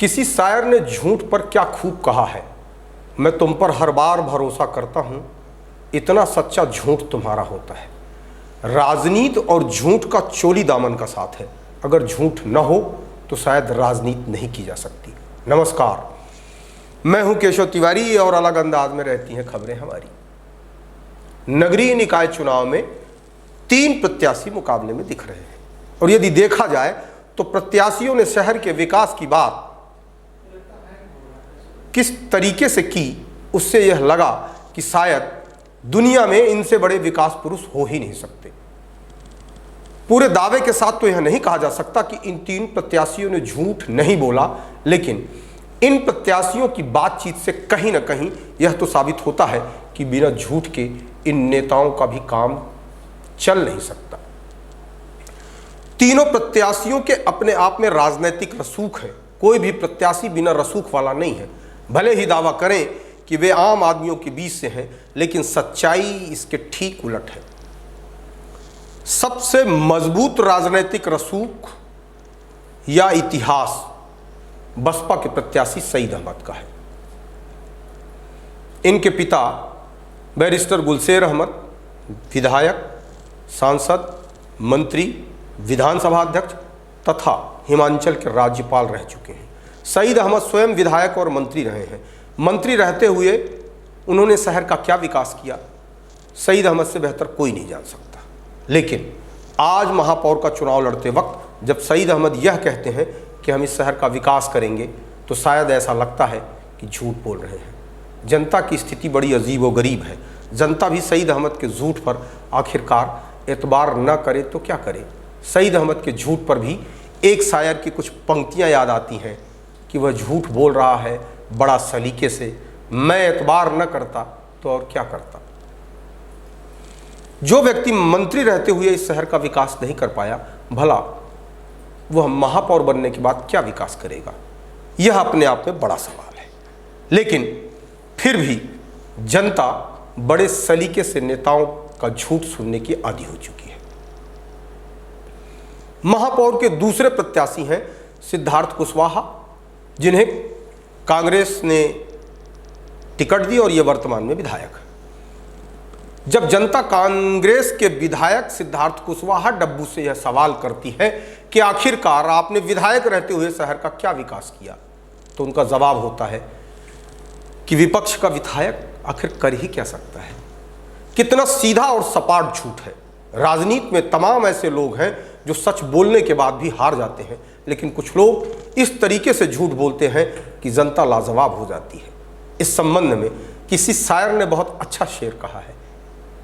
किसी शायर ने झूठ पर क्या खूब कहा है, मैं तुम पर हर बार भरोसा करता हूँ, इतना सच्चा झूठ तुम्हारा होता है। राजनीति और झूठ का चोली दामन का साथ है, अगर झूठ न हो तो शायद राजनीति नहीं की जा सकती। नमस्कार, मैं हूं केशव तिवारी और अलग अंदाज में रहती हैं खबरें हमारी। नगरीय निकाय चुनाव में 3 प्रत्याशी मुकाबले में दिख रहे हैं और यदि देखा जाए तो प्रत्याशियों ने शहर के विकास की बात किस तरीके से की, उससे यह लगा कि शायद दुनिया में इनसे बड़े विकास पुरुष हो ही नहीं सकते। पूरे दावे के साथ तो यह नहीं कहा जा सकता कि इन 3 प्रत्याशियों ने झूठ नहीं बोला, लेकिन इन प्रत्याशियों की बातचीत से कहीं ना कहीं यह तो साबित होता है कि बिना झूठ के इन नेताओं का भी काम चल नहीं सकता। तीनों प्रत्याशियों के अपने आप में राजनीतिक रसूख है, कोई भी प्रत्याशी बिना रसूख वाला नहीं है। भले ही दावा करें कि वे आम आदमियों के बीच से हैं, लेकिन सच्चाई इसके ठीक उलट है। सबसे मजबूत राजनीतिक रसूख या इतिहास बसपा के प्रत्याशी सईद अहमद का है। इनके पिता बैरिस्टर गुलशेर अहमद विधायक, सांसद, मंत्री, विधानसभा अध्यक्ष तथा हिमाचल के राज्यपाल रह चुके हैं। सईद अहमद स्वयं विधायक और मंत्री रहे हैं। मंत्री रहते हुए उन्होंने शहर का क्या विकास किया, सईद अहमद से बेहतर कोई नहीं जान सकता। लेकिन आज महापौर का चुनाव लड़ते वक्त जब सईद अहमद यह कहते हैं कि हम इस शहर का विकास करेंगे, तो शायद ऐसा लगता है कि झूठ बोल रहे हैं। जनता की स्थिति बड़ी अजीब व गरीब है। जनता भी सईद अहमद के झूठ पर आखिरकार एतबार न करे तो क्या करे। सईद अहमद के झूठ पर भी एक शायर की कुछ पंक्तियां याद आती हैं कि वह झूठ बोल रहा है बड़ा सलीके से, मैं एतबार न करता तो और क्या करता। जो व्यक्ति मंत्री रहते हुए इस शहर का विकास नहीं कर पाया, भला वह महापौर बनने के बाद क्या विकास करेगा, यह अपने आप में बड़ा सवाल है। लेकिन फिर भी जनता बड़े सलीके से नेताओं का झूठ सुनने की आदी हो चुकी है। महापौर के दूसरे प्रत्याशी हैं सिद्धार्थ कुशवाहा, जिन्हें कांग्रेस ने टिकट दी और ये वर्तमान में विधायक है। जब जनता कांग्रेस के विधायक सिद्धार्थ कुशवाहा डब्बू से यह सवाल करती है कि आखिरकार आपने विधायक रहते हुए शहर का क्या विकास किया, तो उनका जवाब होता है कि विपक्ष का विधायक आखिर कर ही क्या सकता है। कितना सीधा और सपाट झूठ है। राजनीति में तमाम ऐसे लोग हैं जो सच बोलने के बाद भी हार जाते हैं, लेकिन कुछ लोग इस तरीके से झूठ बोलते हैं कि जनता लाजवाब हो जाती है। इस संबंध में किसी शायर ने बहुत अच्छा शेर कहा है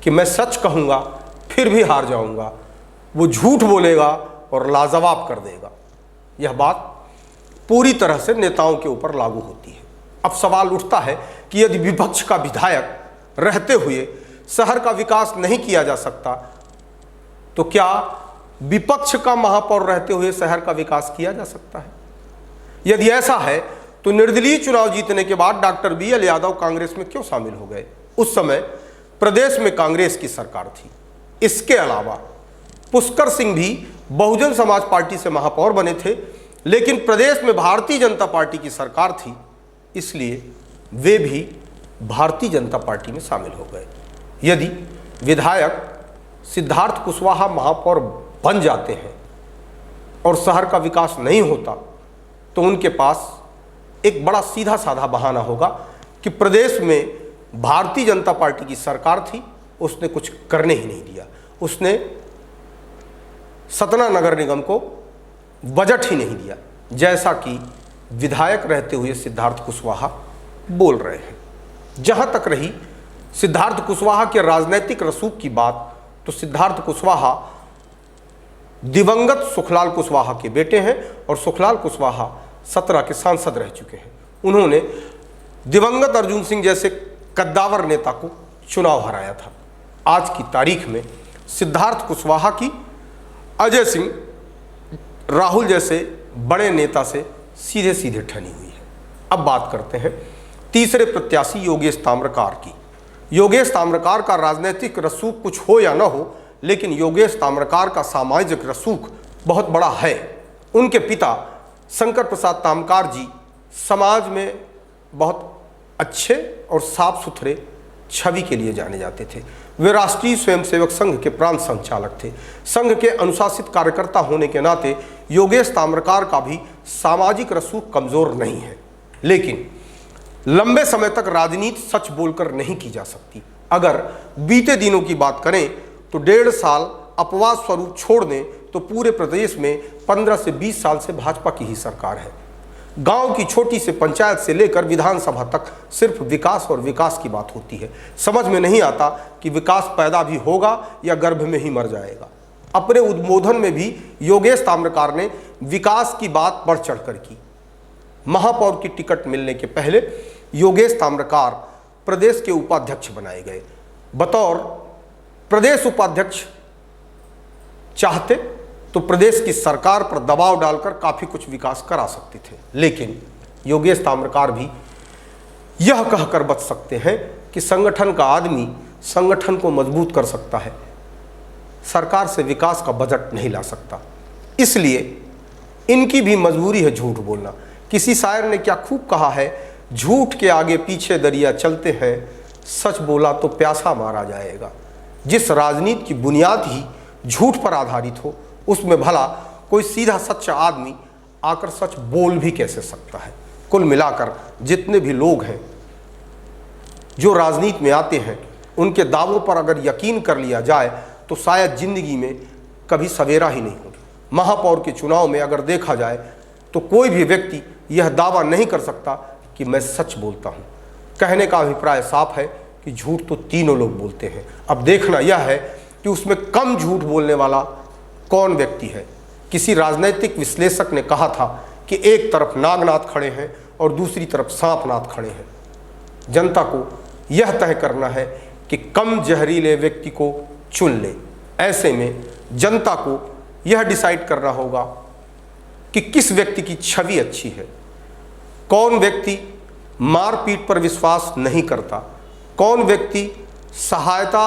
कि मैं सच कहूँगा फिर भी हार जाऊँगा, वो झूठ बोलेगा और लाजवाब कर देगा। यह बात पूरी तरह से नेताओं के ऊपर लागू होती है। अब सवाल उठता है कि यदि विपक्ष का विधायक रहते हुए शहर का विकास नहीं किया जा सकता, तो क्या विपक्ष का महापौर रहते हुए शहर का विकास किया जा सकता है? यदि ऐसा है तो निर्दलीय चुनाव जीतने के बाद डॉक्टर BL यादव कांग्रेस में क्यों शामिल हो गए? उस समय प्रदेश में कांग्रेस की सरकार थी। इसके अलावा पुष्कर सिंह भी बहुजन समाज पार्टी से महापौर बने थे, लेकिन प्रदेश में भारतीय जनता पार्टी की सरकार थी, इसलिए वे भी भारतीय जनता पार्टी में शामिल हो गए। यदि विधायक सिद्धार्थ कुशवाहा महापौर बन जाते हैं और शहर का विकास नहीं होता, तो उनके पास एक बड़ा सीधा साधा बहाना होगा कि प्रदेश में भारतीय जनता पार्टी की सरकार थी, उसने कुछ करने ही नहीं दिया। उसने सतना नगर निगम को बजट ही नहीं दिया, जैसा कि विधायक रहते हुए सिद्धार्थ कुशवाहा बोल रहे हैं। जहां तक रही सिद्धार्थ कुशवाहा के राजनीतिक रसूख की बात, तो सिद्धार्थ कुशवाहा दिवंगत सुखलाल कुशवाहा के बेटे हैं और सुखलाल कुशवाहा 17 के सांसद रह चुके हैं। उन्होंने दिवंगत अर्जुन सिंह जैसे कद्दावर नेता को चुनाव हराया था। आज की तारीख में सिद्धार्थ कुशवाहा की अजय सिंह, राहुल जैसे बड़े नेता से सीधे सीधे ठनी हुई है। अब बात करते हैं तीसरे प्रत्याशी योगेश ताम्रकार की। योगेश ताम्रकार का राजनीतिक रसूख कुछ हो या न हो, लेकिन योगेश ताम्रकार का सामाजिक रसूख बहुत बड़ा है। उनके पिता शंकर प्रसाद ताम्रकार जी समाज में बहुत अच्छे और साफ सुथरे छवि के लिए जाने जाते थे। वे राष्ट्रीय स्वयंसेवक संघ के प्रांत संचालक थे। संघ के अनुशासित कार्यकर्ता होने के नाते योगेश ताम्रकार का भी सामाजिक रसूख कमजोर नहीं है, लेकिन लंबे समय तक राजनीति सच बोलकर नहीं की जा सकती। अगर बीते दिनों की बात करें तो 1.5 साल अपवाद स्वरूप छोड़ दें तो पूरे प्रदेश में 15 से 20 साल से भाजपा की ही सरकार है। गांव की छोटी से पंचायत से लेकर विधानसभा तक सिर्फ विकास और विकास की बात होती है। समझ में नहीं आता कि विकास पैदा भी होगा या गर्भ में ही मर जाएगा। अपने उद्बोधन में भी योगेश ताम्रकार ने विकास की बात बढ़ चढ़कर की। महापौर की टिकट मिलने के पहले योगेश ताम्रकार प्रदेश के उपाध्यक्ष बनाए गए। बतौर प्रदेश उपाध्यक्ष चाहते तो प्रदेश की सरकार पर दबाव डालकर काफी कुछ विकास करा सकते थे, लेकिन योगेश ताम्रकार भी यह कहकर बच सकते हैं कि संगठन का आदमी संगठन को मजबूत कर सकता है, सरकार से विकास का बजट नहीं ला सकता। इसलिए इनकी भी मजबूरी है झूठ बोलना। किसी शायर ने क्या खूब कहा है, झूठ के आगे पीछे दरिया चलते हैं, सच बोला तो प्यासा मारा जाएगा। जिस राजनीति की बुनियाद ही झूठ पर आधारित हो, उसमें भला कोई सीधा सच्चा आदमी आकर सच बोल भी कैसे सकता है। कुल मिलाकर जितने भी लोग हैं जो राजनीति में आते हैं, उनके दावों पर अगर यकीन कर लिया जाए तो शायद जिंदगी में कभी सवेरा ही नहीं होगी। महापौर के चुनाव में अगर देखा जाए तो कोई भी व्यक्ति यह दावा नहीं कर सकता कि मैं सच बोलता हूँ। कहने का अभिप्राय साफ है कि झूठ तो तीनों लोग बोलते हैं। अब देखना यह है कि उसमें कम झूठ बोलने वाला कौन व्यक्ति है। किसी राजनीतिक विश्लेषक ने कहा था कि एक तरफ नागनाथ खड़े हैं और दूसरी तरफ सांपनाथ खड़े हैं। जनता को यह तय करना है कि कम जहरीले व्यक्ति को चुन ले। ऐसे में जनता को यह डिसाइड करना होगा कि किस व्यक्ति की छवि अच्छी है, कौन व्यक्ति मारपीट पर विश्वास नहीं करता, कौन व्यक्ति सहायता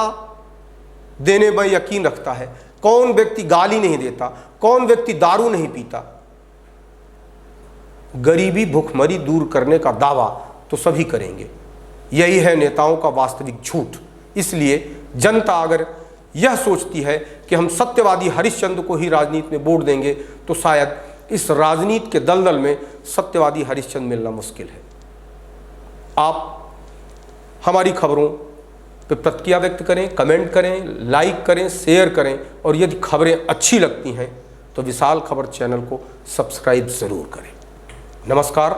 देने में यकीन रखता है, कौन व्यक्ति गाली नहीं देता, कौन व्यक्ति दारू नहीं पीता। गरीबी भूखमरी दूर करने का दावा तो सभी करेंगे। यही है नेताओं का वास्तविक झूठ। इसलिए जनता अगर यह सोचती है कि हम सत्यवादी हरिश्चंद्र को ही राजनीति में वोट देंगे तो शायद इस राजनीति के दलदल में सत्यवादी हरिश्चंद्र मिलना मुश्किल है। आप हमारी खबरों पे प्रतिक्रिया व्यक्त करें, कमेंट करें, लाइक करें, शेयर करें और यदि खबरें अच्छी लगती हैं तो विशाल खबर चैनल को सब्सक्राइब ज़रूर करें। नमस्कार।